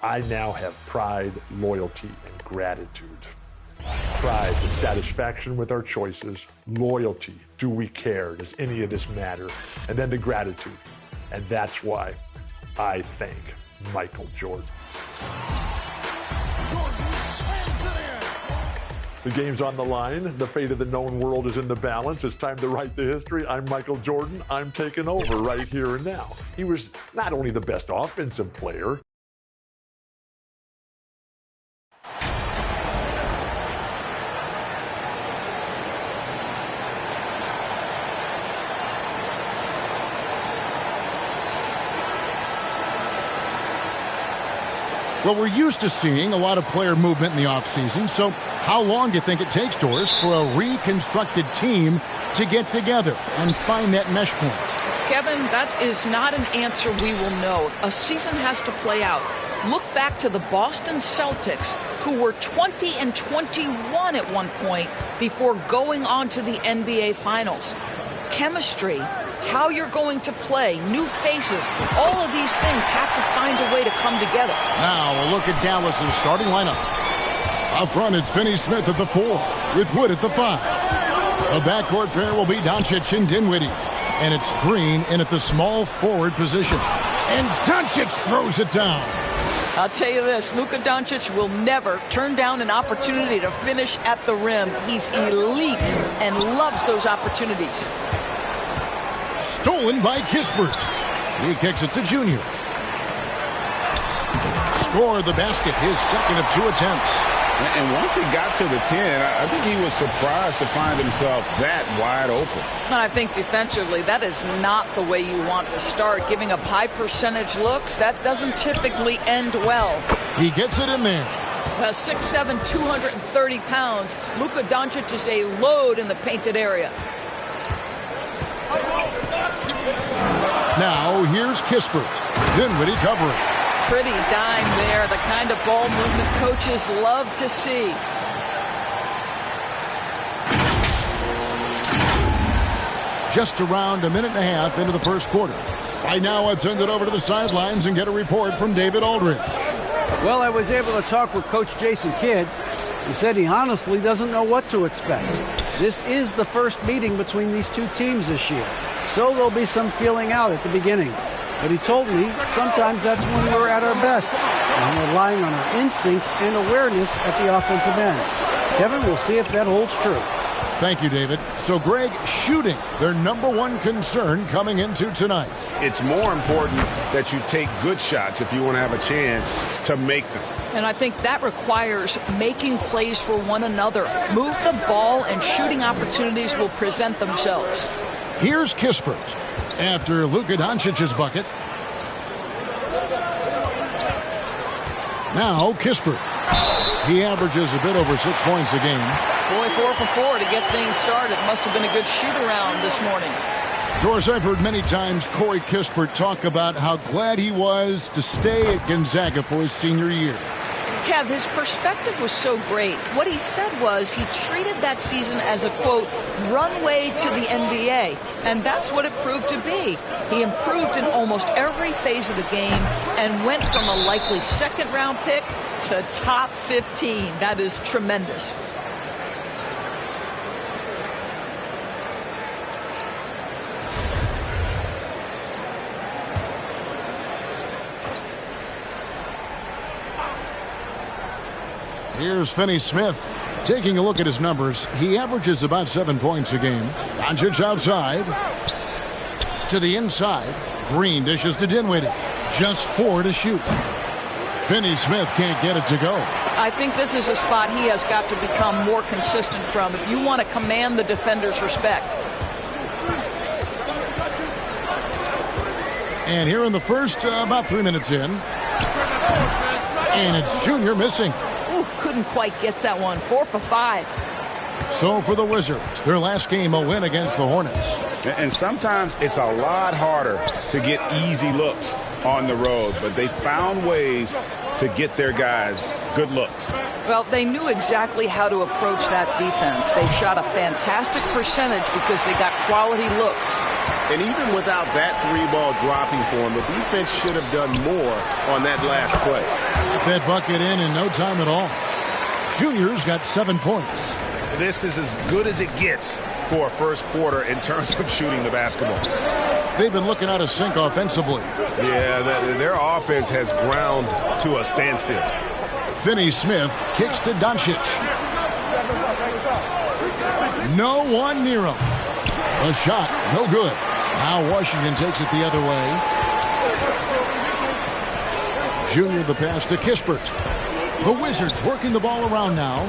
I now have pride, loyalty, and gratitude. Pride, the satisfaction with our choices. Loyalty, do we care? Does any of this matter? And then the gratitude. And that's why I thank Michael Jordan. The game's on the line. The fate of the known world is in the balance. It's time to write the history. I'm Michael Jordan. I'm taking over right here and now. He was not only the best offensive player, Well, we're used to seeing a lot of player movement in the offseason, so how long do you think it takes, Doris, for a reconstructed team to get together and find that mesh point? Kevin, that is not an answer we will know. A season has to play out. Look back to the Boston Celtics, who were 20-21 at one point before going on to the NBA Finals. Chemistry, how you're going to play, new faces, all of these things have to find a way to come together. Now a look at Dallas's starting lineup. Up front, it's Finney-Smith at the 4, with Wood at the 5. The backcourt pair will be Doncic and Dinwiddie. And it's Green in at the small forward position. And Doncic throws it down. I'll tell you this, Luka Doncic will never turn down an opportunity to finish at the rim. He's elite and loves those opportunities. Stolen by Kispert. He kicks it to Junior. Score the basket, his second of 2 attempts. And once he got to the 10, I think he was surprised to find himself that wide open. I think defensively, that is not the way you want to start. Giving up high percentage looks, that doesn't typically end well. He gets it in there. 6'7", 230 pounds. Luka Doncic is a load in the painted area. Now here's Kispert. Dinwiddie covering. Pretty dime there, the kind of ball movement coaches love to see. Just around a minute and a half into the first quarter. Right now, let's send it over to the sidelines and get a report from David Aldridge. Well, I was able to talk with Coach Jason Kidd. He said he honestly doesn't know what to expect. This is the first meeting between these two teams this year, so there'll be some feeling out at the beginning. But he told me sometimes that's when we're at our best, and we're relying on our instincts and awareness at the offensive end. Kevin, we'll see if that holds true. Thank you, David. So, Greg, shooting, their number one concern coming into tonight. It's more important that you take good shots if you want to have a chance to make them. And I think that requires making plays for one another. Move the ball and shooting opportunities will present themselves. Here's Kispert after Luka Doncic's bucket. Now Kispert. He averages a bit over 6 points a game. Boy, 4 for 4 to get things started. Must have been a good shoot-around this morning. Doris, I've heard many times Corey Kispert talk about how glad he was to stay at Gonzaga for his senior year. Kev, his perspective was so great. What he said was he treated that season as a, quote, runway to the NBA. And that's what it proved to be. He improved in almost every phase of the game and went from a likely second-round pick to top 15. That is tremendous. Here's Finney-Smith. Taking a look at his numbers, he averages about 7 points a game. Doncic outside. To the inside. Green dishes to Dinwiddie. Just 4 to shoot. Finney-Smith can't get it to go. I think this is a spot he has got to become more consistent from if you want to command the defender's respect. And here in the first, about 3 minutes in. And it's Junior missing. Ooh, couldn't quite get that one. 4 for 5. So for the Wizards, their last game a win against the Hornets. And sometimes it's a lot harder to get easy looks on the road, but they found ways to get their guys good looks. Well, they knew exactly how to approach that defense. They shot a fantastic percentage because they got quality looks. And even without that 3-ball dropping for them, the defense should have done more on that last play. that bucket in no time at all. Junior's got 7 points. This is as good as it gets for a first quarter in terms of shooting the basketball. They've been looking out of sync offensively. Yeah, their offense has ground to a standstill. Finney Smith kicks to Doncic. No one near him. A shot, no good. Now Washington takes it the other way. Junior the pass to Kispert. The Wizards working the ball around now.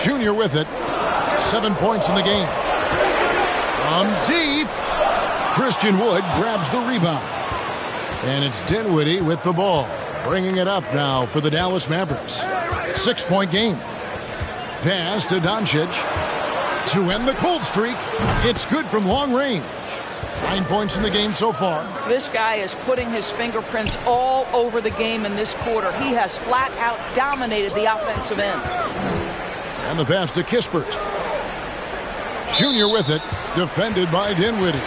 Junior with it. 7 points in the game. From deep. Christian Wood grabs the rebound. And it's Dinwiddie with the ball. Bringing it up now for the Dallas Mavericks. 6-point game. Pass to Doncic. To end the cold streak. It's good from long range. 9 points in the game so far. This guy is putting his fingerprints all over the game in this quarter. He has flat out dominated the offensive end. And the pass to Kispert. Junior with it. Defended by Dinwiddie.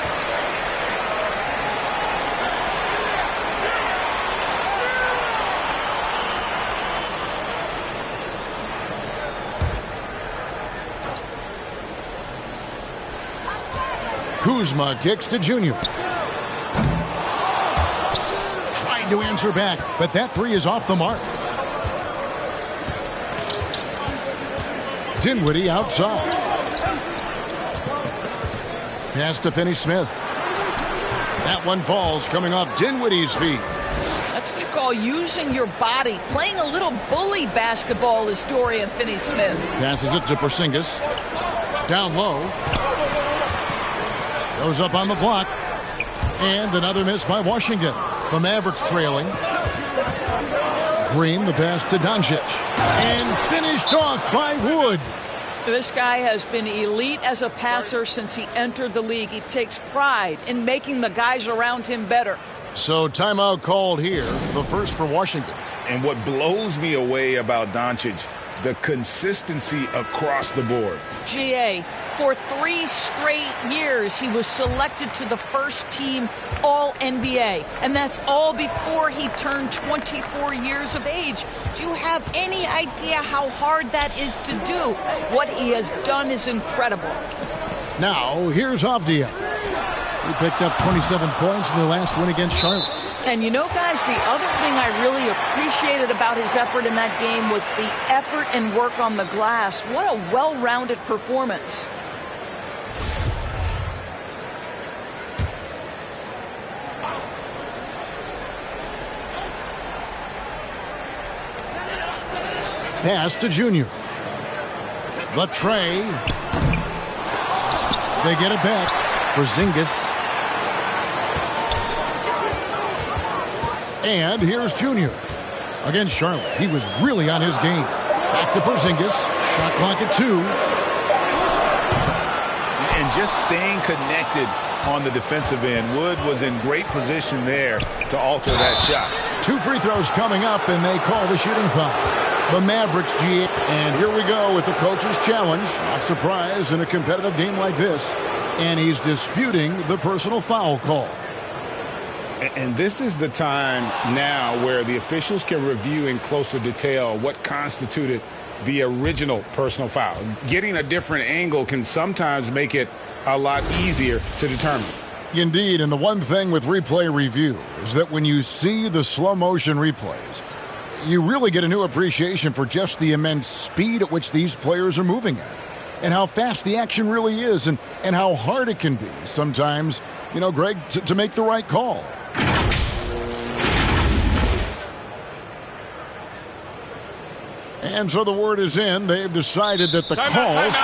Kuzma kicks to Junior. Trying to answer back, but that three is off the mark. Dinwiddie outside. Pass to Finney Smith. That one falls, coming off Dinwiddie's feet. That's what you call using your body. Playing a little bully basketball is Dorian Finney-Smith. Passes it to Porzingis. Down low. Goes up on the block. And another miss by Washington. The Mavericks trailing. Green, the pass to Doncic. And finished off by Wood. This guy has been elite as a passer since he entered the league. He takes pride in making the guys around him better. So timeout called here, the first for Washington. And what blows me away about Doncic, the consistency across the board. GA, for 3 straight years, he was selected to the first team All-NBA. And that's all before he turned 24 years of age. Do you have any idea how hard that is to do? What he has done is incredible. Now, here's Avdija. He picked up 27 points in their last win against Charlotte. And you know, guys, the other thing I really appreciated about his effort in that game was the effort and work on the glass. What a well-rounded performance. Pass to Junior. The tray. They get it back. Porzingis. And here's Junior. Against Charlotte, he was really on his game. Back to Porzingis. Shot clock at 2. And just staying connected on the defensive end. Wood was in great position there to alter that shot. 2 free throws coming up, and they call the shooting foul. The Mavericks GA. And here we go with the coach's challenge. Not surprised in a competitive game like this. And he's disputing the personal foul call. And this is the time now where the officials can review in closer detail what constituted the original personal foul. Getting a different angle can sometimes make it a lot easier to determine. Indeed, and the one thing with replay review is that when you see the slow motion replays, you really get a new appreciation for just the immense speed at which these players are moving at. And how fast the action really is, and how hard it can be sometimes, you know, Greg, to make the right call. And so the word is in. They've decided that the call stands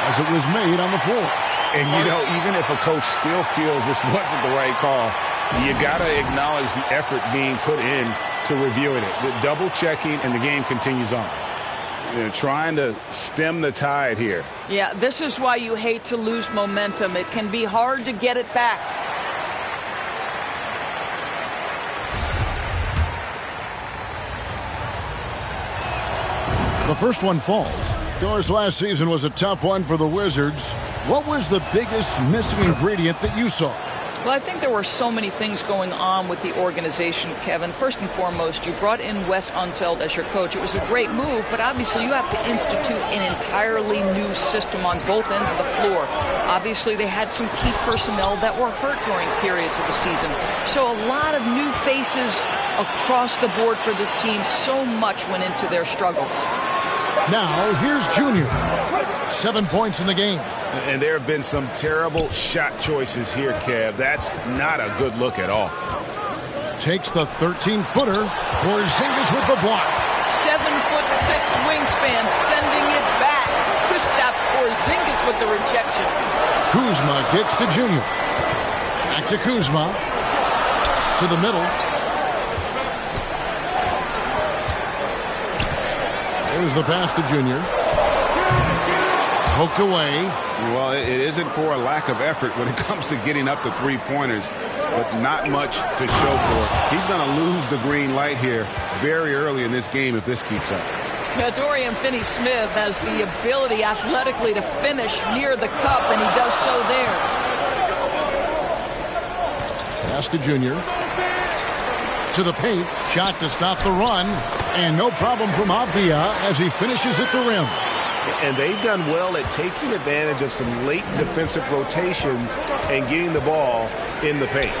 as it was made on the floor. And, you know, even if a coach still feels this wasn't the right call, you got to acknowledge the effort being put in to reviewing it. The double checking, and the game continues on. They're trying to stem the tide here. Yeah, this is why you hate to lose momentum. It can be hard to get it back. The first one falls. Of course, last season was a tough one for the Wizards. What was the biggest missing ingredient that you saw? Well, I think there were so many things going on with the organization, Kevin. First and foremost, you brought in Wes Unseld as your coach. It was a great move, but obviously you have to institute an entirely new system on both ends of the floor. Obviously, they had some key personnel that were hurt during periods of the season. So a lot of new faces across the board for this team. So much went into their struggles. Now, here's Junior. 7 points in the game. And there have been some terrible shot choices here, Kev. That's not a good look at all. Takes the 13-footer. Porzingis with the block. 7'6" wingspan, sending it back. Kristaps Porzingis with the rejection. Kuzma kicks to Junior. Back to Kuzma. To the middle. There's the pass to Junior. Poked away. Well, it isn't for a lack of effort when it comes to getting up to three-pointers, but not much to show for it. He's going to lose the green light here very early in this game if this keeps up. Now, Dorian Finney-Smith has the ability athletically to finish near the cup, and he does so there. Pass to Junior. To the paint. Shot to stop the run. And no problem from Avdia as he finishes at the rim. And they've done well at taking advantage of some late defensive rotations and getting the ball in the paint.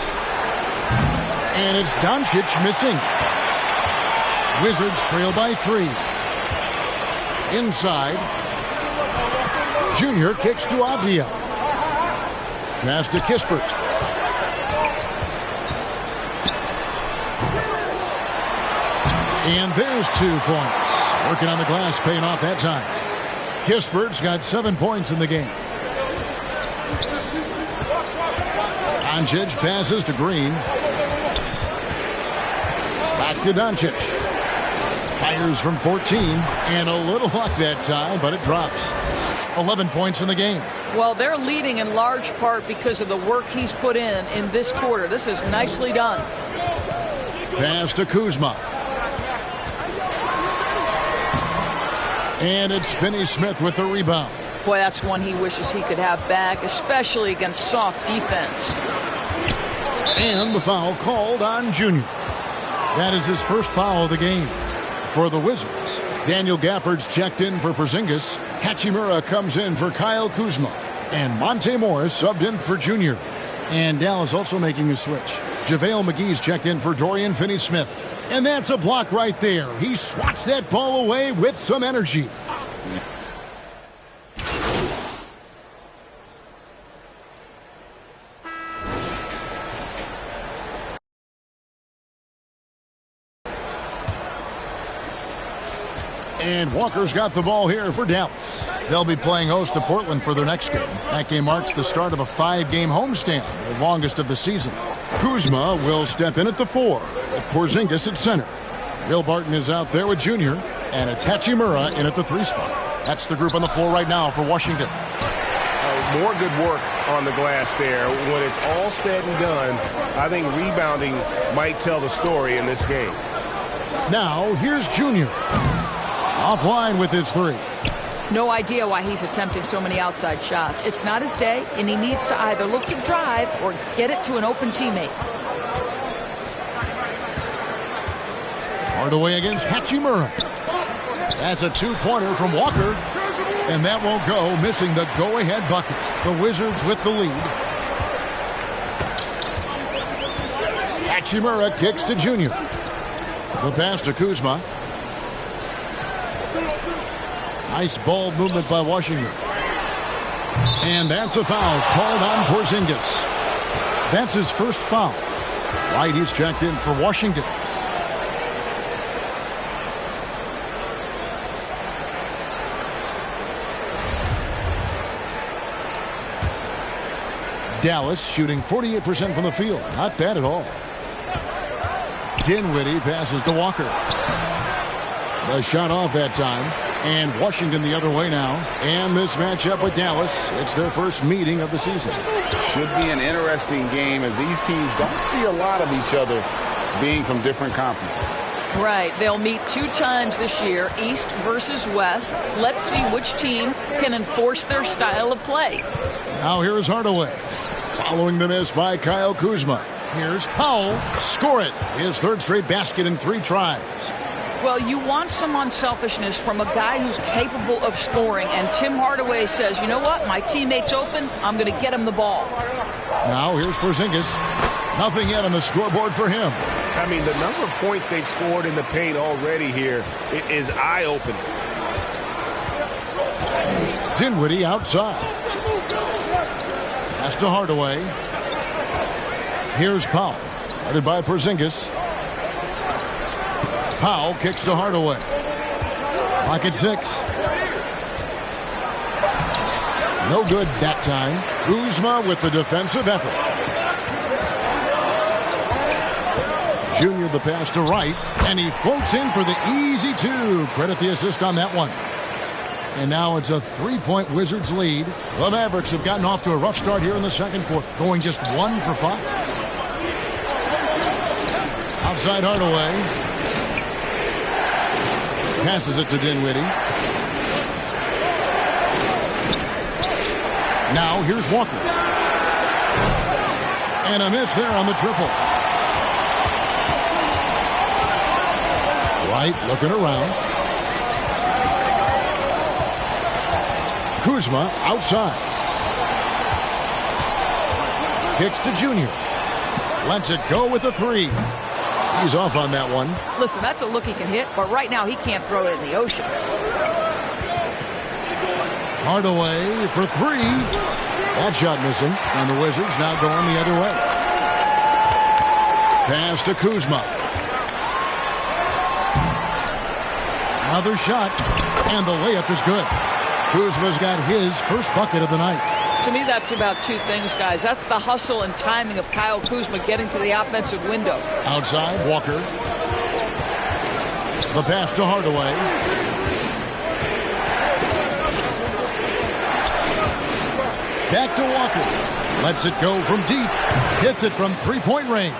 And it's Doncic missing. Wizards trail by 3. Inside. Junior kicks to Avdia. Pass to Kispert. And there's 2 points. Working on the glass, paying off that time. Kispert's got 7 points in the game. Doncic passes to Green. Back to Doncic. Fires from 14. And a little luck that time, but it drops. 11 points in the game. Well, they're leading in large part because of the work he's put in this quarter. This is nicely done. Pass to Kuzma. And it's Finney-Smith with the rebound. Boy, that's one he wishes he could have back, especially against soft defense. And the foul called on Junior. That is his first foul of the game. For the Wizards, Daniel Gafford's checked in for Porzingis. Hachimura comes in for Kyle Kuzma. And Monte Morris subbed in for Junior. And Dallas also making a switch. JaVale McGee's checked in for Dorian Finney-Smith. And that's a block right there. He swats that ball away with some energy. And Walker's got the ball here for Dallas. They'll be playing host to Portland for their next game. That game marks the start of a 5-game homestand, the longest of the season. Kuzma will step in at the 4, with Porzingis at center. Will Barton is out there with Junior, and it's Hachimura in at the 3 spot. That's the group on the floor right now for Washington. More good work on the glass there. When it's all said and done, I think rebounding might tell the story in this game. Now, here's Junior. Offline with his 3. No idea why he's attempting so many outside shots. It's not his day, and he needs to either look to drive or get it to an open teammate. Hard away against Hachimura. That's a 2-pointer from Walker. And that won't go, missing the go-ahead bucket. The Wizards with the lead. Hachimura kicks to Junior. The pass to Kuzma. Nice ball movement by Washington. And that's a foul called on Porzingis. That's his first foul. White, he's checked in for Washington. Dallas shooting 48% from the field. Not bad at all. Dinwiddie passes to Walker. The shot off that time. And Washington the other way now. And this matchup with Dallas, it's their first meeting of the season. Should be an interesting game as these teams don't see a lot of each other being from different conferences. Right. They'll meet 2 times this year, East versus West. Let's see which team can enforce their style of play. Now here's Hardaway. Following the miss by Kyle Kuzma. Here's Powell. Score it. His third straight basket in 3 tries. Well, you want some unselfishness from a guy who's capable of scoring. And Tim Hardaway says, you know what? My teammate's open. I'm going to get him the ball. Now here's Porzingis. Nothing yet on the scoreboard for him. I mean, the number of points they've scored in the paint already here is eye-opening. Dinwiddie outside. Pass to Hardaway. Here's Powell. Guarded by Porzingis. Powell kicks to Hardaway. Clock at 6. No good that time. Kuzma with the defensive effort. Junior the pass to Wright, and he floats in for the easy 2. Credit the assist on that one. And now it's a 3-point Wizards lead. The Mavericks have gotten off to a rough start here in the second quarter, going just 1 for 5. Outside Hardaway. Passes it to Dinwiddie. Now here's Walker. And a miss there on the triple. Wright looking around. Kuzma outside. Kicks to Junior. Lets it go with a 3. He's off on that one. Listen, that's a look he can hit, but right now he can't throw it in the ocean. Hardaway for 3. That shot missing, and the Wizards now going the other way. Pass to Kuzma. Another shot, and the layup is good. Kuzma's got his first bucket of the night. To me, that's about 2 things, guys. That's the hustle and timing of Kyle Kuzma getting to the offensive window. Outside, Walker. The pass to Hardaway. Back to Walker. Lets it go from deep. Hits it from 3-point range.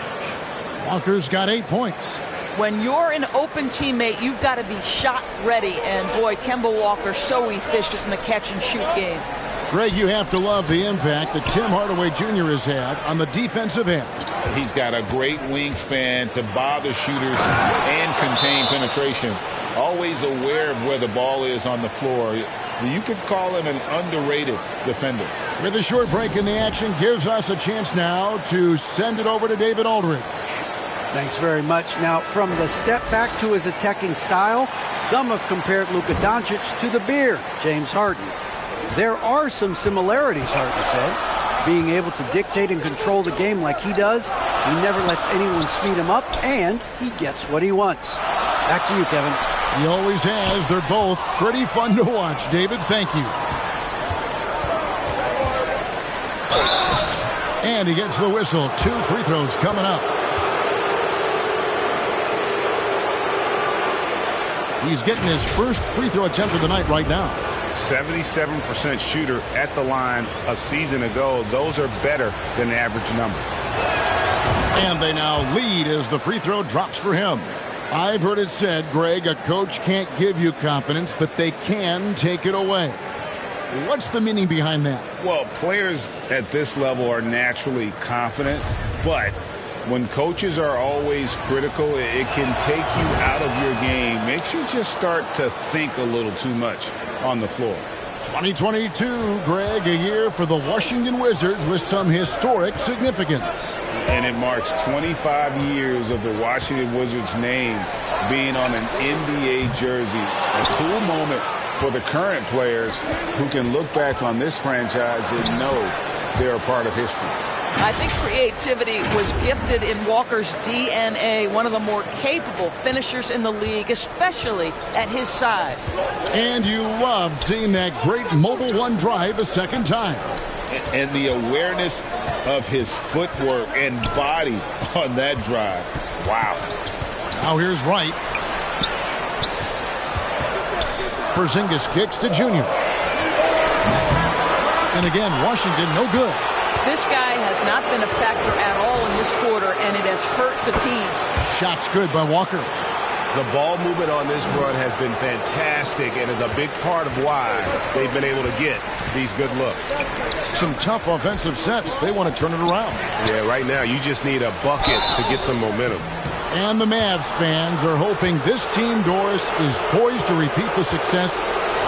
Walker's got 8 points. When you're an open teammate, you've got to be shot ready. And boy, Kemba Walker so efficient in the catch-and-shoot game. Greg, you have to love the impact that Tim Hardaway Jr. has had on the defensive end. He's got a great wingspan to bother shooters and contain penetration. Always aware of where the ball is on the floor. You could call him an underrated defender. With a short break in the action, gives us a chance now to send it over to David Aldridge. Thanks very much. Now, from the step back to his attacking style, some have compared Luka Doncic to the bear, James Harden. There are some similarities, Harden said. Being able to dictate and control the game like he does, he never lets anyone speed him up, and he gets what he wants. Back to you, Kevin. He always has. They're both pretty fun to watch. David, thank you. And he gets the whistle. 2 free throws coming up. He's getting his first free throw attempt of the night right now. 77% shooter at the line a season ago. Those are better than the average numbers. And they now lead as the free throw drops for him. I've heard it said, Greg, a coach can't give you confidence, but they can take it away. What's the meaning behind that? Well, players at this level are naturally confident, but when coaches are always critical, it can take you out of your game. Makes you just start to think a little too much on the floor. 2022, Greg, a year for the Washington Wizards with some historic significance. And it marks 25 years of the Washington Wizards name being on an NBA jersey. A cool moment for the current players who can look back on this franchise and know they're a part of history. I think creativity was gifted in Walker's DNA, one of the more capable finishers in the league, especially at his size. And you love seeing that great mobile one drive a second time. And the awareness of his footwork and body on that drive. Wow. Now here's Wright. Porzingis kicks to Junior. And again, Washington no good. This guy has not been a factor at all in this quarter, and it has hurt the team. Shots good by Walker. The ball movement on this run has been fantastic and is a big part of why they've been able to get these good looks. Some tough offensive sets. They want to turn it around. Yeah, right now you just need a bucket to get some momentum. And the Mavs fans are hoping this team, Doris, is poised to repeat the success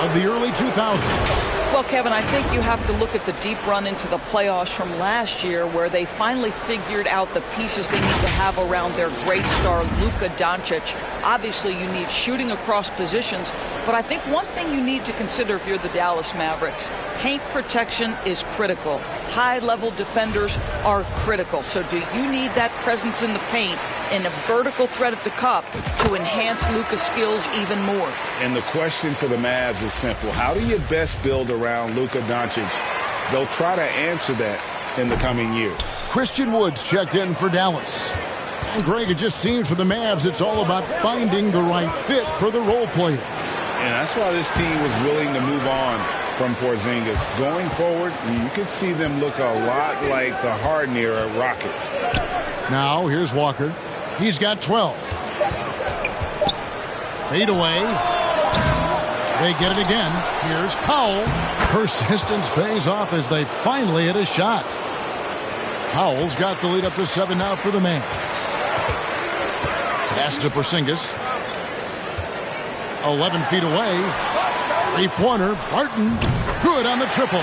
of the early 2000s. Well, Kevin, I think you have to look at the deep run into the playoffs from last year where they finally figured out the pieces they need to have around their great star, Luka Doncic. Obviously, you need shooting across positions, but I think one thing you need to consider if you're the Dallas Mavericks, paint protection is critical. High-level defenders are critical. So do you need that presence in the paint and a vertical threat at the cup to enhance Luka's skills even more? And the question for the Mavs is simple. How do you best build around Luka Doncic? They'll try to answer that in the coming years. Christian Woods checked in for Dallas. And Greg, it just seems for the Mavs it's all about finding the right fit for the role players. And that's why this team was willing to move on from Porzingis. Going forward, you can see them look a lot like the Harden era Rockets. Now, here's Walker. He's got 12. Fade away. They get it again. Here's Powell. Persistence pays off as they finally hit a shot. Powell's got the lead up to 7 now for the Mavs. Pass to Porzingis. 11 feet away. Three-pointer. Barton. Good on the triple.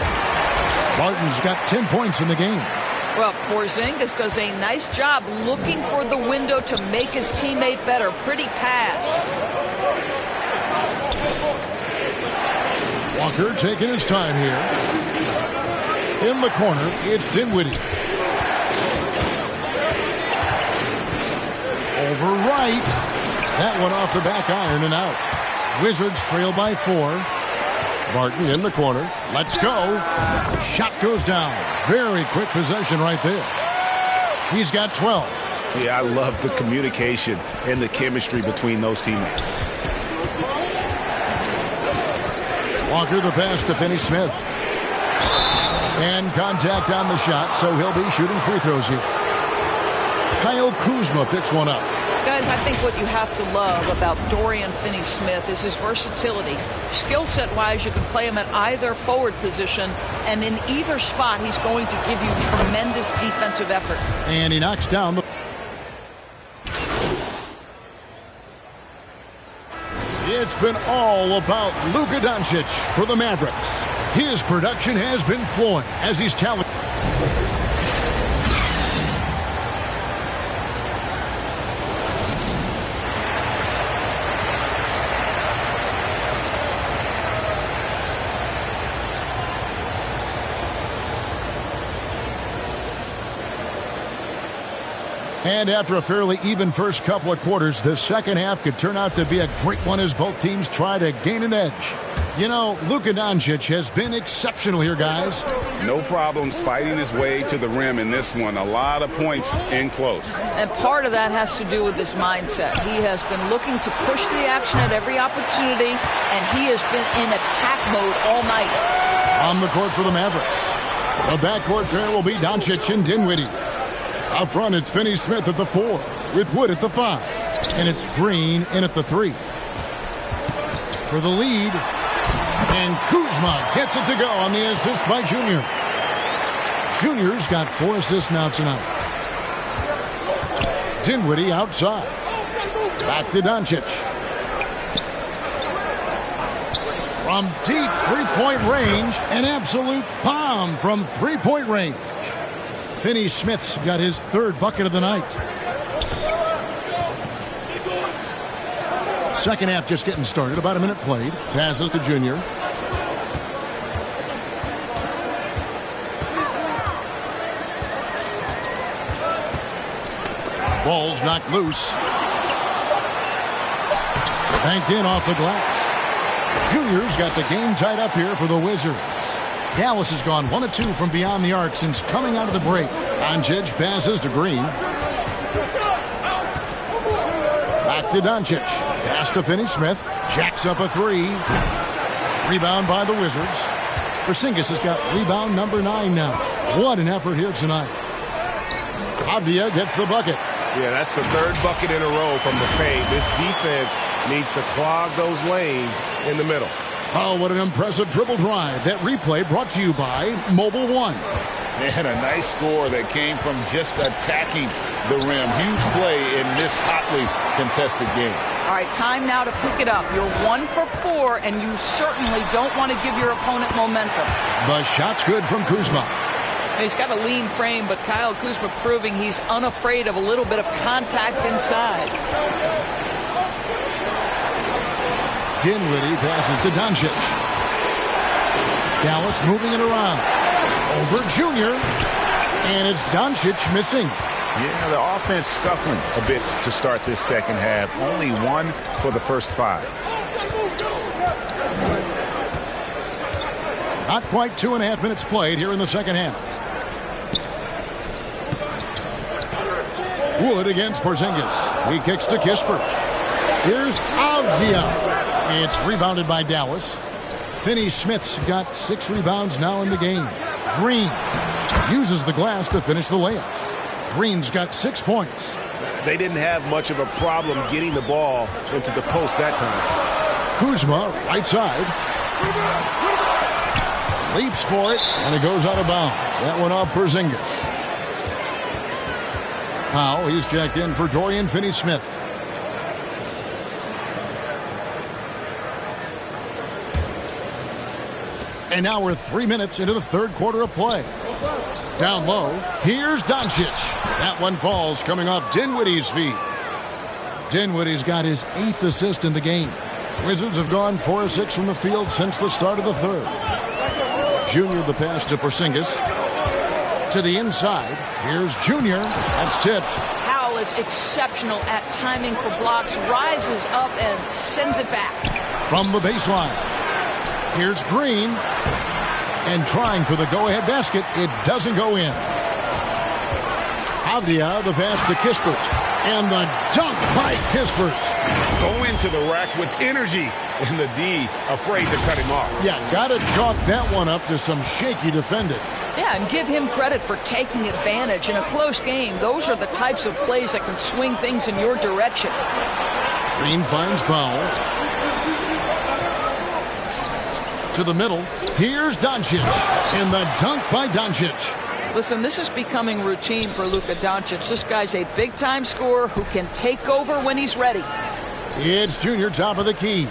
Barton's got 10 points in the game. Well, Porzingis does a nice job looking for the window to make his teammate better. Pretty pass. Walker taking his time here. In the corner, it's Dinwiddie. Over right. That one off the back iron and out. Wizards trail by 4. Barton in the corner. Let's go. Shot goes down. Very quick possession right there. He's got 12. Yeah, I love the communication and the chemistry between those teammates. Walker the pass to Finney-Smith. And contact on the shot, so he'll be shooting free throws here. Kyle Kuzma picks one up. Guys, I think what you have to love about Dorian Finney-Smith is his versatility. Skill set-wise, you can play him at either forward position, and in either spot, he's going to give you tremendous defensive effort. And he knocks down the... It's been all about Luka Doncic for the Mavericks. His production has been flowing as he's talented. And after a fairly even first couple of quarters, the second half could turn out to be a great one as both teams try to gain an edge. You know, Luka Doncic has been exceptional here, guys. No problems fighting his way to the rim in this one. A lot of points in close. And part of that has to do with his mindset. He has been looking to push the action at every opportunity, and he has been in attack mode all night. On the court for the Mavericks. The backcourt pair will be Doncic and Dinwiddie. Up front, it's Finney-Smith at the 4, with Wood at the 5. And it's Green in at the 3. For the lead, and Kuzma gets it to go on the assist by Junior. Junior's got 4 assists now tonight. Dinwiddie outside. Back to Doncic. From deep three-point range, an absolute bomb from three-point range. Finney-Smith's got his 3rd bucket of the night. Second half just getting started. About a minute played. Passes to Junior. Ball's knocked loose. Banked in off the glass. Junior's got the game tied up here for the Wizards. Dallas has gone 1 of 2 from beyond the arc since coming out of the break. Doncic passes to Green. Back to Doncic. Pass to Finney-Smith. Jacks up a 3. Rebound by the Wizards. Porzingis has got rebound number 9 now. What an effort here tonight. Avdia gets the bucket. Yeah, that's the third bucket in a row from the paint. This defense needs to clog those lanes in the middle. Oh, what an impressive dribble drive. That replay brought to you by Mobile One. And a nice score that came from just attacking the rim. Huge play in this hotly contested game. All right, time now to pick it up. You're 1 for 4, and you certainly don't want to give your opponent momentum. The shot's good from Kuzma. He's got a lean frame, but Kyle Kuzma proving he's unafraid of a little bit of contact inside. Dinwiddie passes to Doncic. Dallas moving it around. Over Junior. And it's Doncic missing. Yeah, the offense scuffling a bit to start this second half. Only 1 for the first 5. Not quite 2.5 minutes played here in the second half. Wood against Porzingis. He kicks to Kispert. Here's Avdia. It's rebounded by Dallas. Finney Smith's got 6 rebounds now in the game. Green uses the glass to finish the layup. Green's got 6 points. They didn't have much of a problem getting the ball into the post that time. Kuzma, right side. Leaps for it, and it goes out of bounds. That one off Porzingis. Powell, he's checked in for Dorian Finney-Smith. And now we're 3 minutes into the third quarter of play. Down low, here's Doncic. That one falls coming off Dinwiddie's feet. Dinwiddie's got his 8th assist in the game. Wizards have gone 4 of 6 from the field since the start of the third. Junior the pass to Porzingis. To the inside, here's Junior. That's tipped. Powell is exceptional at timing for blocks, rises up and sends it back. From the baseline, here's Green. And trying for the go-ahead basket, it doesn't go in. Avdia, the pass to Kispert. And the dunk by Kispert. Go into the rack with energy. And the D afraid to cut him off. Yeah, got to chalk that one up to some shaky defending. Yeah, and give him credit for taking advantage in a close game. Those are the types of plays that can swing things in your direction. Green finds Powell. To the middle. Here's Doncic. And the dunk by Doncic. Listen, this is becoming routine for Luka Doncic. This guy's a big-time scorer who can take over when he's ready. It's Junior top of the key.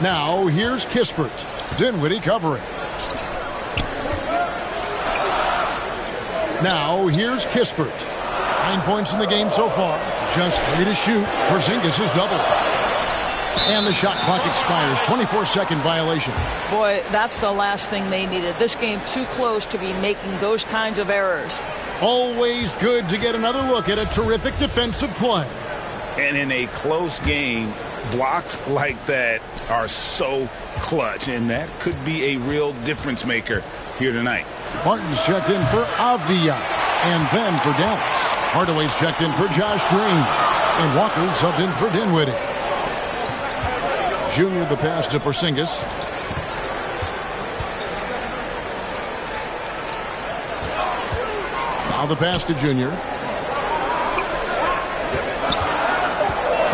Now, here's Kispert. Dinwiddie covering. Now, here's Kispert. 9 points in the game so far. Just 3 to shoot. Porzingis is double. And the shot clock expires. 24-second violation. Boy, that's the last thing they needed. This game too close to be making those kinds of errors. Always good to get another look at a terrific defensive play. And in a close game, blocks like that are so clutch, and that could be a real difference maker here tonight. Martin's checked in for Avdia, and then for Dallas. Hardaway's checked in for Josh Green, and Walker's subbed in for Dinwiddie. Junior the pass to Porzingis. Now the pass to Junior.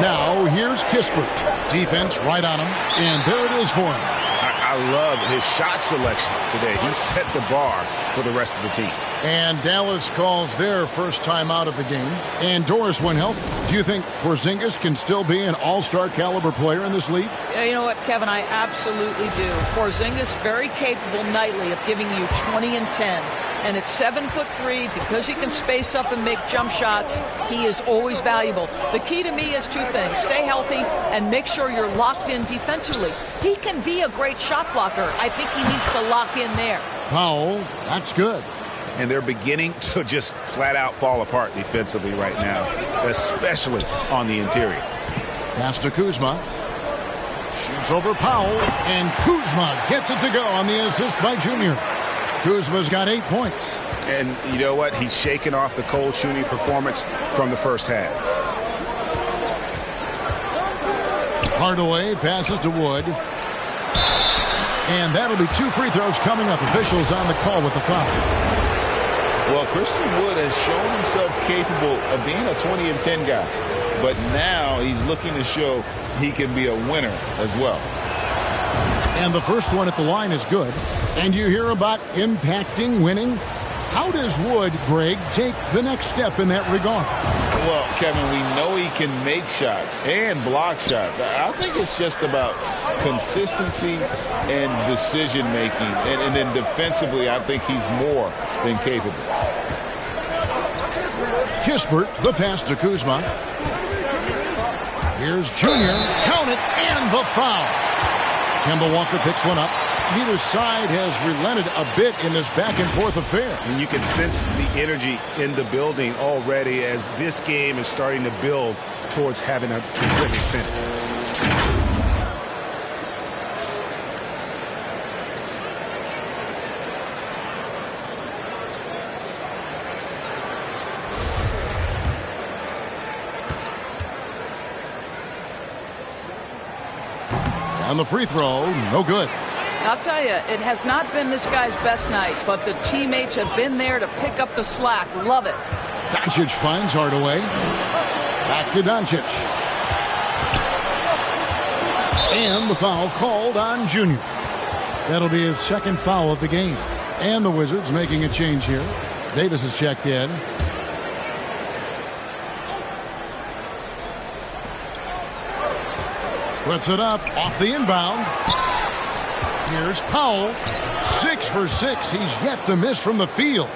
Now here's Kispert. Defense right on him, and there it is for him. I love his shot selection today. He set the bar for the rest of the team. And Dallas calls their first time out of the game. And Doris, when healthy, do you think Porzingis can still be an all-star caliber player in this league? Yeah, you know what, Kevin, I absolutely do. Porzingis very capable nightly of giving you 20 and 10. And at 7'3", because he can space up and make jump shots, he is always valuable. The key to me is 2 things. Stay healthy and make sure you're locked in defensively. He can be a great shot blocker. I think he needs to lock in there. Powell, that's good. And they're beginning to just flat out fall apart defensively right now, especially on the interior. Pass to Kuzma. Shoots over Powell, and Kuzma gets it to go on the assist by Junior. Kuzma's got 8 points. And you know what? He's shaking off the cold shooting performance from the first half. Hardaway passes to Wood. And that'll be 2 free throws coming up. Officials on the call with the foul. Well, Christian Wood has shown himself capable of being a 20 and 10 guy, but now he's looking to show he can be a winner as well. And the first one at the line is good. And you hear about impacting winning. How does Wood, Greg, take the next step in that regard? Well, Kevin, we know he can make shots and block shots. I think it's just about consistency and decision-making. And then defensively, I think he's more than capable. Kispert, the pass to Kuzma. Here's Junior. Count it, and the foul. Kemba Walker picks one up. Neither side has relented a bit in this back-and-forth affair. And you can sense the energy in the building already as this game is starting to build towards having a terrific finish. And the free throw, no good. I'll tell you, it has not been this guy's best night, but the teammates have been there to pick up the slack. Love it. Doncic finds Hardaway. Back to Doncic. And the foul called on Junior. That'll be his second foul of the game. And the Wizards making a change here. Davis is checked in. Puts it up off the inbound. Here's Powell. 6 for 6. He's yet to miss from the field.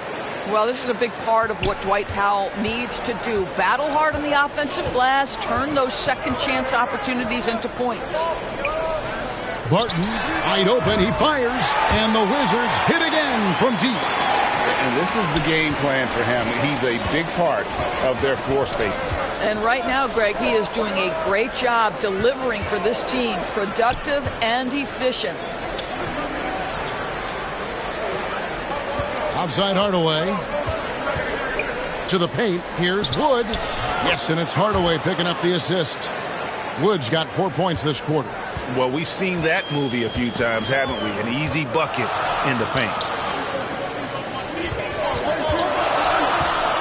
Well, this is a big part of what Dwight Powell needs to do. Battle hard on the offensive glass, turn those second chance opportunities into points. Barton, wide open, he fires, and the Wizards hit again from deep. And this is the game plan for him. He's a big part of their floor spacing. And right now, Greg, he is doing a great job delivering for this team, productive and efficient. Outside Hardaway. To the paint. Here's Wood. Yes, and it's Hardaway picking up the assist. Wood's got 4 points this quarter. Well, we've seen that movie a few times, haven't we? An easy bucket in the paint.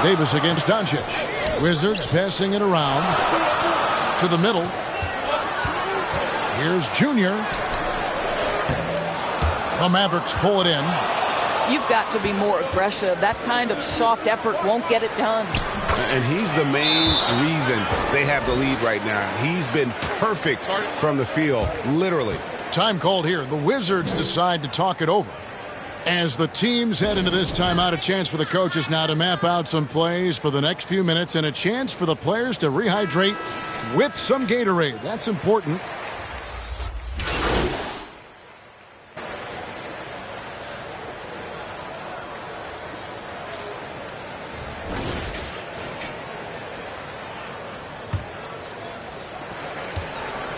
Davis against Doncic. Wizards passing it around to the middle. Here's Junior. The Mavericks pull it in. You've got to be more aggressive. That kind of soft effort won't get it done. And he's the main reason they have the lead right now. He's been perfect from the field, literally. Time called here. The Wizards decide to talk it over. As the teams head into this timeout, a chance for the coaches now to map out some plays for the next few minutes and a chance for the players to rehydrate with some Gatorade. That's important.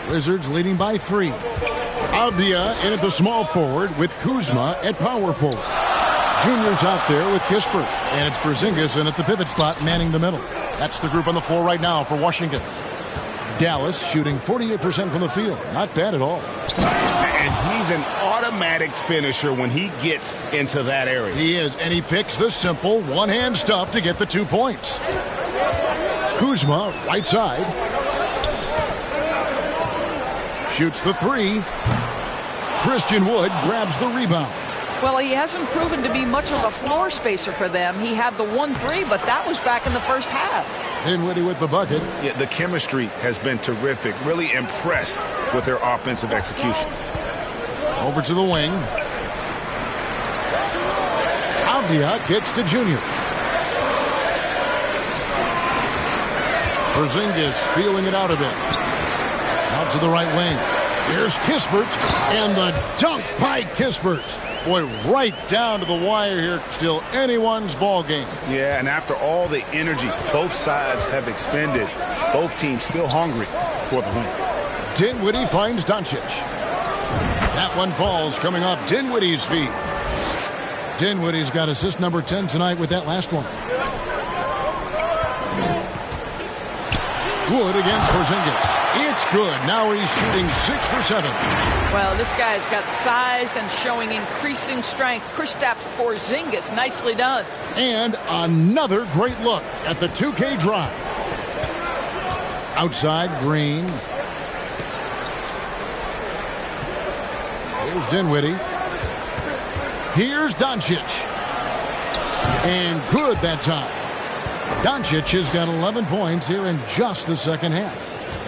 Wizards leading by 3. Avdia in at the small forward with Kuzma at power forward. Junior's out there with Kispert. And it's Porzingis in at the pivot spot manning the middle. That's the group on the floor right now for Washington. Dallas shooting 48% from the field. Not bad at all. And he's an automatic finisher when he gets into that area. He is, and he picks the simple one-hand stuff to get the 2 points. Kuzma, right side. Shoots the 3. Christian Wood grabs the rebound. Well, he hasn't proven to be much of a floor spacer for them. He had the 1-3, but that was back in the first half. Dinwiddie with the bucket. Yeah, the chemistry has been terrific. Really impressed with their offensive execution. Over to the wing. Avdia kicks to Junior. Porzingis feeling it out a bit. Out to the right wing. Here's Kispert, and the dunk by Kispert. Boy, right down to the wire here. Still anyone's ball game. Yeah, and after all the energy both sides have expended, both teams still hungry for the win. Dinwiddie finds Doncic. That one falls coming off Dinwiddie's feet. Dinwiddie's got assist number 10 tonight with that last one. Wood against Porzingis. It's good. Now he's shooting 6 for 7. Well, this guy's got size and showing increasing strength. Kristaps Porzingis, nicely done. And another great look at the 2K drive. Outside, Green. Here's Dinwiddie. Here's Doncic. And good that time. Doncic has got 11 points here in just the second half.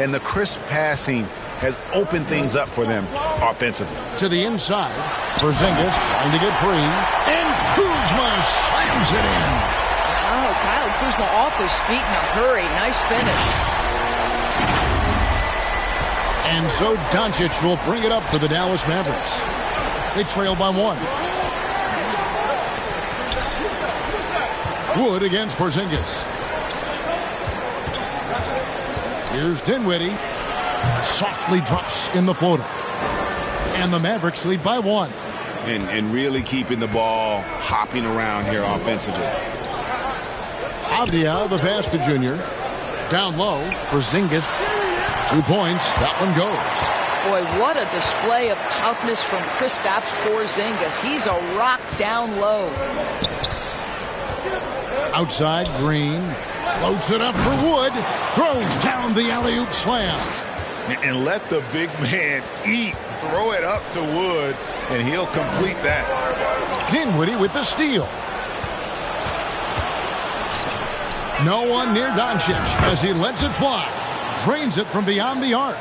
And the crisp passing has opened things up for them offensively. To the inside, Porzingis trying to get free. And Kuzma slams it in. Oh, Kyle Kuzma off his feet in a hurry. Nice finish. And so Doncic will bring it up for the Dallas Mavericks. They trail by 1. Wood against Porzingis. Here's Dinwiddie. Softly drops in the floater. And the Mavericks lead by 1. And really keeping the ball hopping around here offensively. Avdia, the pass to Junior. Down low, Porzingis. 2 points, that one goes. Boy, what a display of toughness from Kristaps Porzingis. He's a rock down low. Outside, Green. Floats it up for Wood. Throws down the alley-oop slam. And let the big man eat. Throw it up to Wood, and he'll complete that. Dinwiddie with the steal. No one near Doncic as he lets it fly. Drains it from beyond the arc.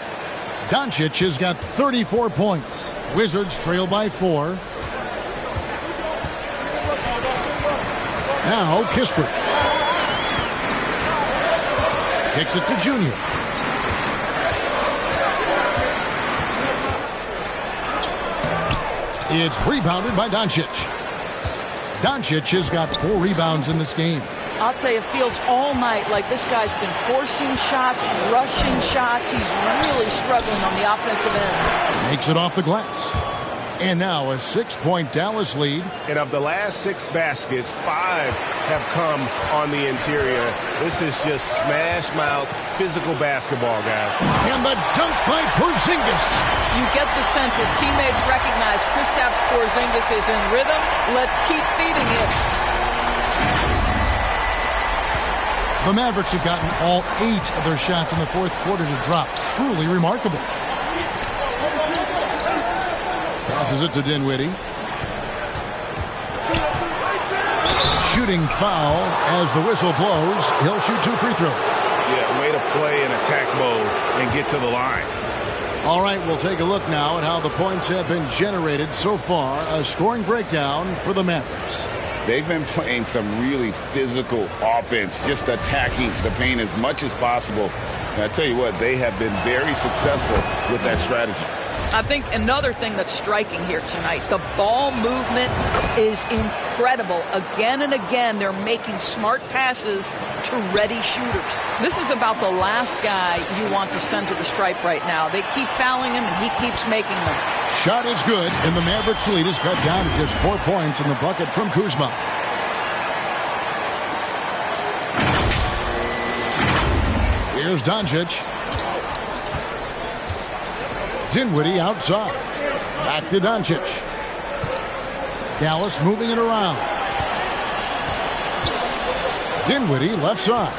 Doncic has got 34 points. Wizards trail by 4. Now Kispert. Kicks it to Junior. It's rebounded by Doncic. Doncic has got 4 rebounds in this game. I'll tell you, it feels all night like this guy's been forcing shots, rushing shots. He's really struggling on the offensive end. Makes it off the glass. And now a 6-point Dallas lead. And of the last 6 baskets, 5 have come on the interior. This is just smash mouth physical basketball, guys. And the dunk by Porzingis. You get the sense his teammates recognize Kristaps Porzingis is in rhythm. Let's keep feeding it. The Mavericks have gotten all 8 of their shots in the fourth quarter to drop. Truly remarkable. Passes it to Dinwiddie. Shooting foul as the whistle blows. He'll shoot 2 free throws. Yeah, way to play in attack mode and get to the line. All right, we'll take a look now at how the points have been generated so far. A scoring breakdown for the Mavericks. They've been playing some really physical offense, just attacking the paint as much as possible. And I tell you what, they have been very successful with that strategy. I think another thing that's striking here tonight, the ball movement is incredible. Again and again, they're making smart passes to ready shooters. This is about the last guy you want to send to the stripe right now. They keep fouling him, and he keeps making them. Shot is good, and the Mavericks lead is cut down to just 4 points in the bucket from Kuzma. Here's Doncic. Dinwiddie outside. Back to Doncic. Dallas moving it around. Dinwiddie left side.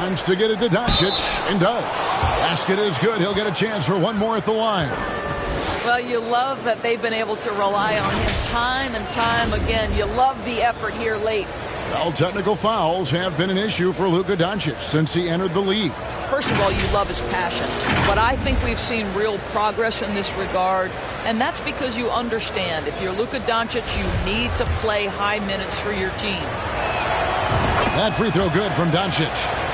Wants to get it to Doncic, and does. Basket is good. He'll get a chance for one more at the line. Well, you love that they've been able to rely on him time and time again. You love the effort here late. Well, technical fouls have been an issue for Luka Doncic since he entered the league. First of all, you love his passion. But I think we've seen real progress in this regard. And that's because you understand, if you're Luka Doncic, you need to play high minutes for your team. That free throw good from Doncic.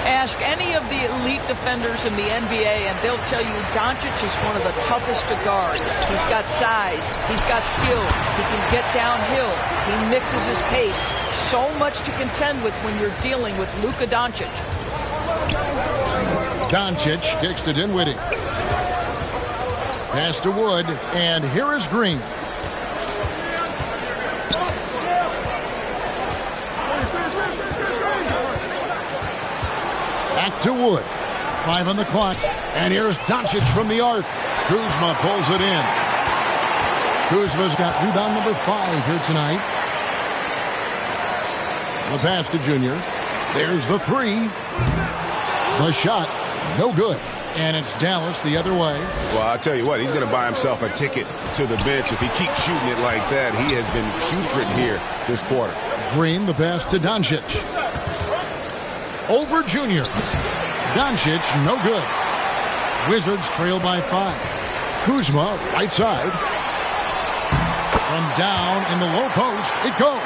Ask any of the elite defenders in the NBA, and they'll tell you Doncic is one of the toughest to guard. He's got size. He's got skill. He can get downhill. He mixes his pace. So much to contend with when you're dealing with Luka Doncic. Doncic kicks to Dinwiddie. Pass to Wood, and here is Green. Back to Wood. 5 on the clock. And here's Doncic from the arc. Kuzma pulls it in. Kuzma's got rebound number 5 here tonight. The pass to Junior. There's the 3. The shot, no good. And it's Dallas the other way. Well, I'll tell you what, he's going to buy himself a ticket to the bench if he keeps shooting it like that. He has been putrid here this quarter. Green, the pass to Doncic. Over Junior. Doncic, no good. Wizards trail by 5. Kuzma, right side. From down in the low post, it goes.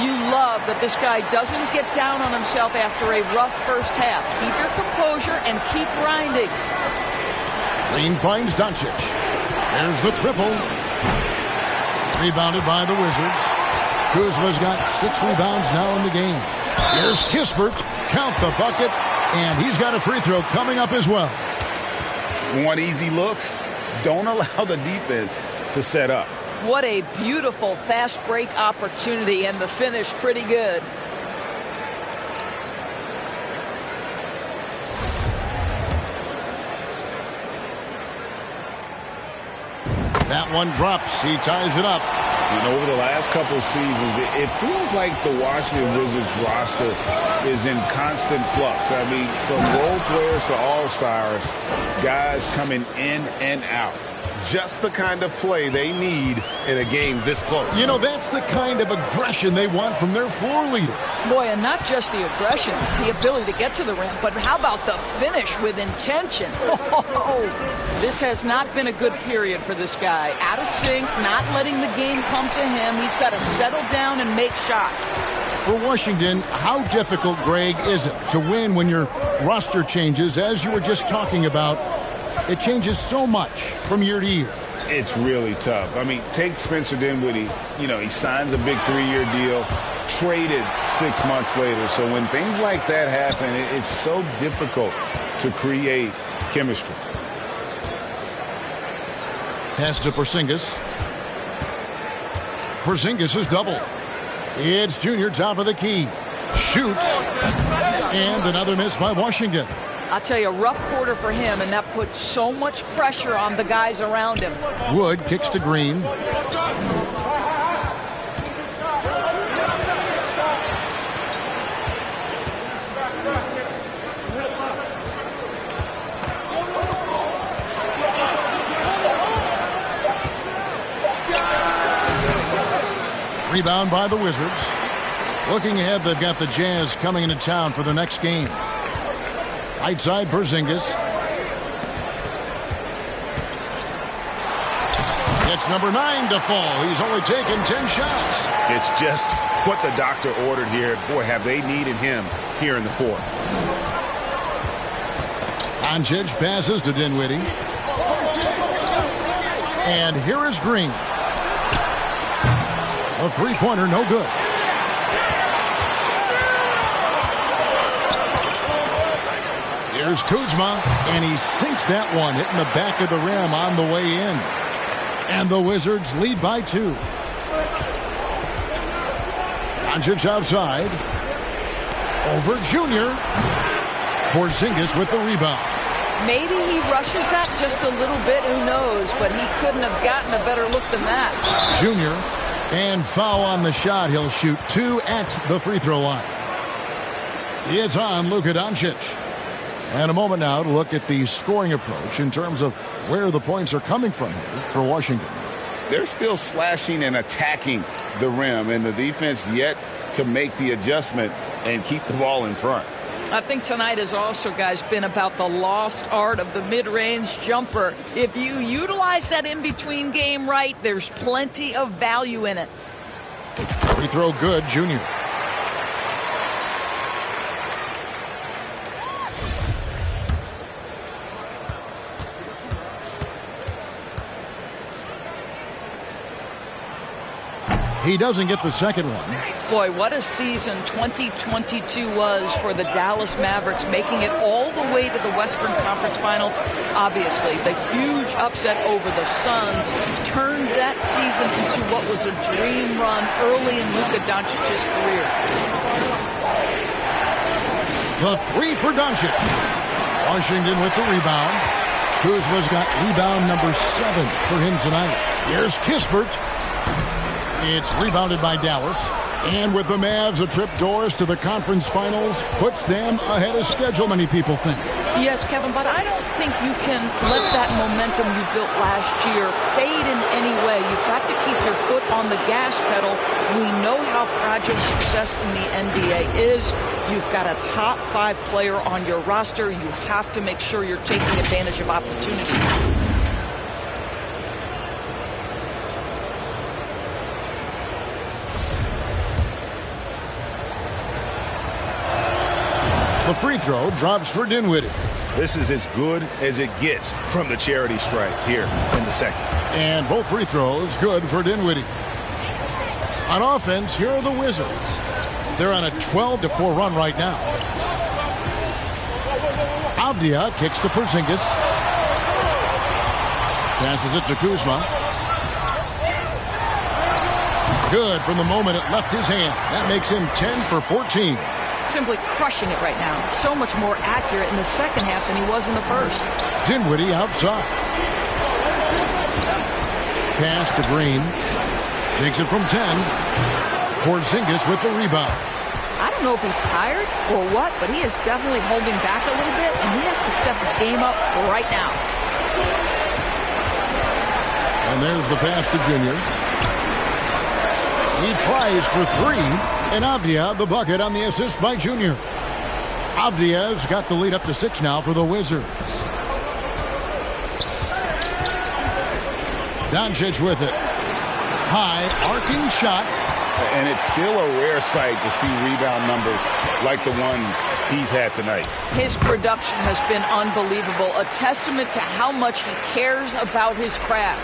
You love that this guy doesn't get down on himself after a rough first half. Keep your composure and keep grinding. Green finds Doncic. There's the triple. Rebounded by the Wizards. Kuzma's got 6 rebounds now in the game. Here's Kispert. Count the bucket. And he's got a free throw coming up as well. Want easy looks? Don't allow the defense to set up. What a beautiful fast break opportunity, and the finish pretty good. That one drops. He ties it up. And over the last couple of seasons, it feels like the Washington Wizards roster is in constant flux. I mean, from role players to all-stars, guys coming in and out. Just the kind of play they need in a game this close. You know, that's the kind of aggression they want from their floor leader. Boy, and not just the aggression, the ability to get to the rim, but how about the finish with intention? Oh, this has not been a good period for this guy. Out of sync, not letting the game come to him. He's got to settle down and make shots. For Washington, how difficult, Greg, is it to win when your roster changes, as you were just talking about? It changes so much from year to year. It's really tough. I mean, take Spencer Dinwiddie. You know, he signs a big 3-year deal, traded 6 months later. So when things like that happen, it's so difficult to create chemistry. Pass to Porzingis. Porzingis is double. It's Junior, top of the key. Shoots. And another miss by Washington. I'll tell you, a rough quarter for him, and that puts so much pressure on the guys around him. Wood kicks to Green. Rebound by the Wizards. Looking ahead, they've got the Jazz coming into town for the next game. Right side, Porzingis. It's number 9 to fall. He's only taken 10 shots. It's just what the doctor ordered here. Boy, have they needed him here in the fourth. Doncic passes to Dinwiddie. And here is Green. A three-pointer, no good. Here's Kuzma, and he sinks that one, hitting the back of the rim on the way in. And the Wizards lead by 2. Doncic outside. Over Junior. Porzingis with the rebound. Maybe he rushes that just a little bit, who knows, but he couldn't have gotten a better look than that. Junior, and foul on the shot. He'll shoot 2 at the free throw line. It's on Luka Doncic. And a moment now to look at the scoring approach in terms of where the points are coming from here for Washington. They're still slashing and attacking the rim, and the defense yet to make the adjustment and keep the ball in front. I think tonight has also, guys, been about the lost art of the mid-range jumper. If you utilize that in-between game right, there's plenty of value in it. Free throw good, Junior. He doesn't get the second one. Boy, what a season 2022 was for the Dallas Mavericks, making it all the way to the Western Conference Finals. Obviously, the huge upset over the Suns turned that season into what was a dream run early in Luka Doncic's career. The three for Doncic. Washington with the rebound. Kuzma's got rebound number 7 for him tonight. Here's Kispert. It's rebounded by Dallas. And with the Mavs a trip doors to the conference finals, puts them ahead of schedule, many people think. Yes, Kevin, but I don't think you can let that momentum you built last year fade in any way. You've got to keep your foot on the gas pedal. We know how fragile success in the NBA is. You've got a top 5 player on your roster. You have to make sure you're taking advantage of opportunities. The free throw drops for Dinwiddie. This is as good as it gets from the charity stripe here in the second. And both free throws good for Dinwiddie. On offense, here are the Wizards. They're on a 12-4 run right now. Avdia kicks to Porzingis. Passes it to Kuzma. Good from the moment it left his hand. That makes him 10 for 14. Simply crushing it right now. So much more accurate in the second half than he was in the first. Dinwiddie outside. Pass to Green. Takes it from 10. Porzingis with the rebound. I don't know if he's tired or what, but he is definitely holding back a little bit, and he has to step his game up right now. And there's the pass to Junior. He tries for 3. And Avdia, the bucket on the assist by Junior. Avdia's got the lead up to 6 now for the Wizards. Doncic with it. High, arcing shot. And it's still a rare sight to see rebound numbers like the ones he's had tonight. His production has been unbelievable. A testament to how much he cares about his craft.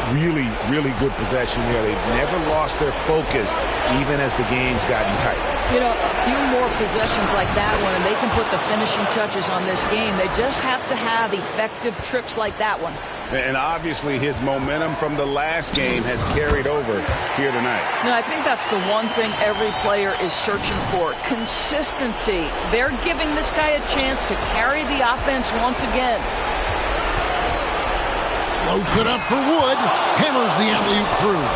Really, really good possession there. They've never lost their focus, even as the game's gotten tight. You know, a few more possessions like that one, and they can put the finishing touches on this game. They just have to have effective trips like that one. And obviously his momentum from the last game has carried over here tonight. No, I think that's the one thing every player is searching for. Consistency. They're giving this guy a chance to carry the offense once again. Floats it up for Wood. Hammers the alley-oop through.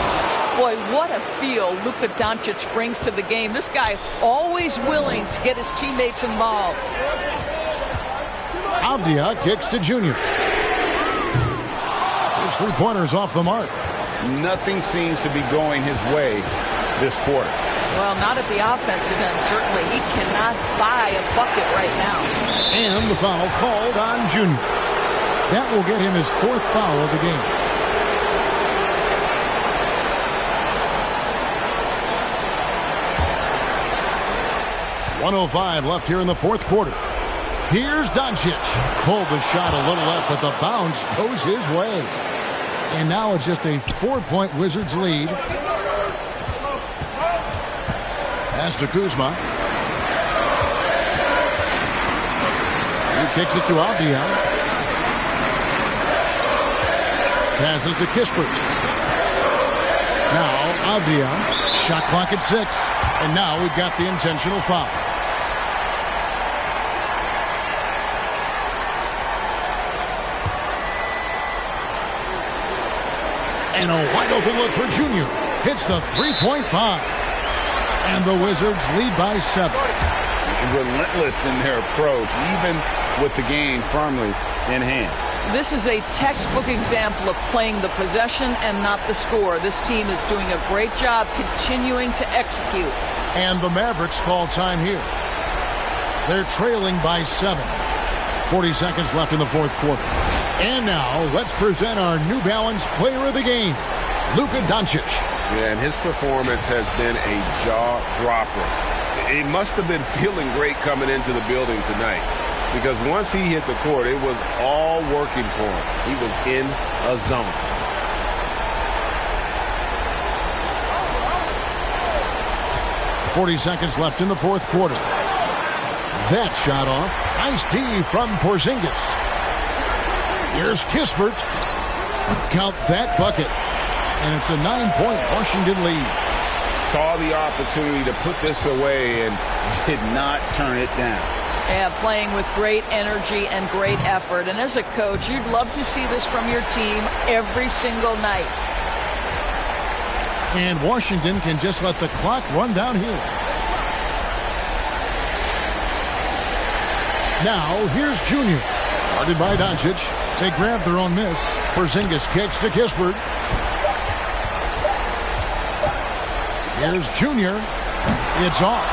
Boy, what a feel Luka Doncic brings to the game. This guy always willing to get his teammates involved. Avdia kicks to Junior. His three-pointers off the mark. Nothing seems to be going his way this quarter. Well, not at the offensive end, certainly. He cannot buy a bucket right now. And the foul called on Junior. That will get him his 4th foul of the game. .105 left here in the 4th quarter. Here's Doncic. Pulled the shot a little left, but the bounce goes his way. And now it's just a 4-point Wizards lead. Pass to Kuzma. He kicks it to Avdia. Passes to Kispert. Now Avdia. Shot clock at 6. And now we've got the intentional foul. And a wide open look for Junior. Hits the three-point bomb. And the Wizards lead by 7. Relentless in their approach, even with the game firmly in hand. This is a textbook example of playing the possession and not the score. This team is doing a great job continuing to execute. And the Mavericks call time here. They're trailing by 7. 40 seconds left in the 4th quarter. And now let's present our New Balance player of the game, Luka Doncic. Yeah, and his performance has been a jaw-dropper. He must have been feeling great coming into the building tonight, because once he hit the court, it was all working for him. He was in a zone. .40 seconds left in the 4th quarter. That shot off. Nice D from Porzingis. Here's Kispert. Count that bucket. And it's a 9-point Washington lead. saw the opportunity to put this away and did not turn it down. Yeah, playing with great energy and great effort. And as a coach, you'd love to see this from your team every single night. And Washington can just let the clock run down here. Now, here's Junior. Guarded by Doncic. They grab their own miss. Porzingis kicks to Kispert. Here's Junior. It's off.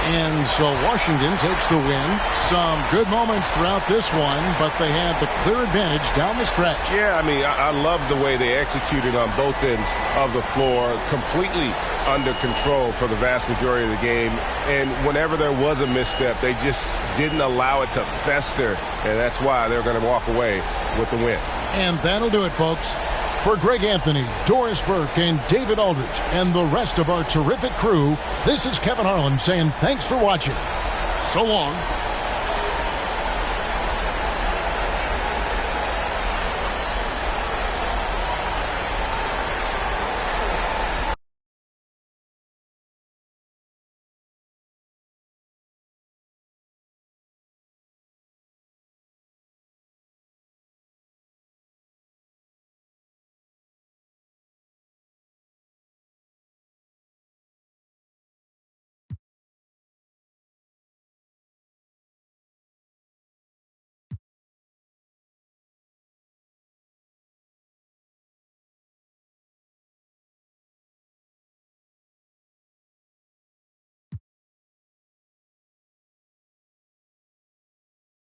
And so Washington takes the win. Some good moments throughout this one, but they had the clear advantage down the stretch. Yeah, I mean, I love the way they executed on both ends of the floor, completely under control for the vast majority of the game. And whenever there was a misstep, they just didn't allow it to fester. And that's why they're going to walk away with the win. And that'll do it, folks. For Greg Anthony, Doris Burke, and David Aldridge, and the rest of our terrific crew, this is Kevin Harlan saying thanks for watching. So long.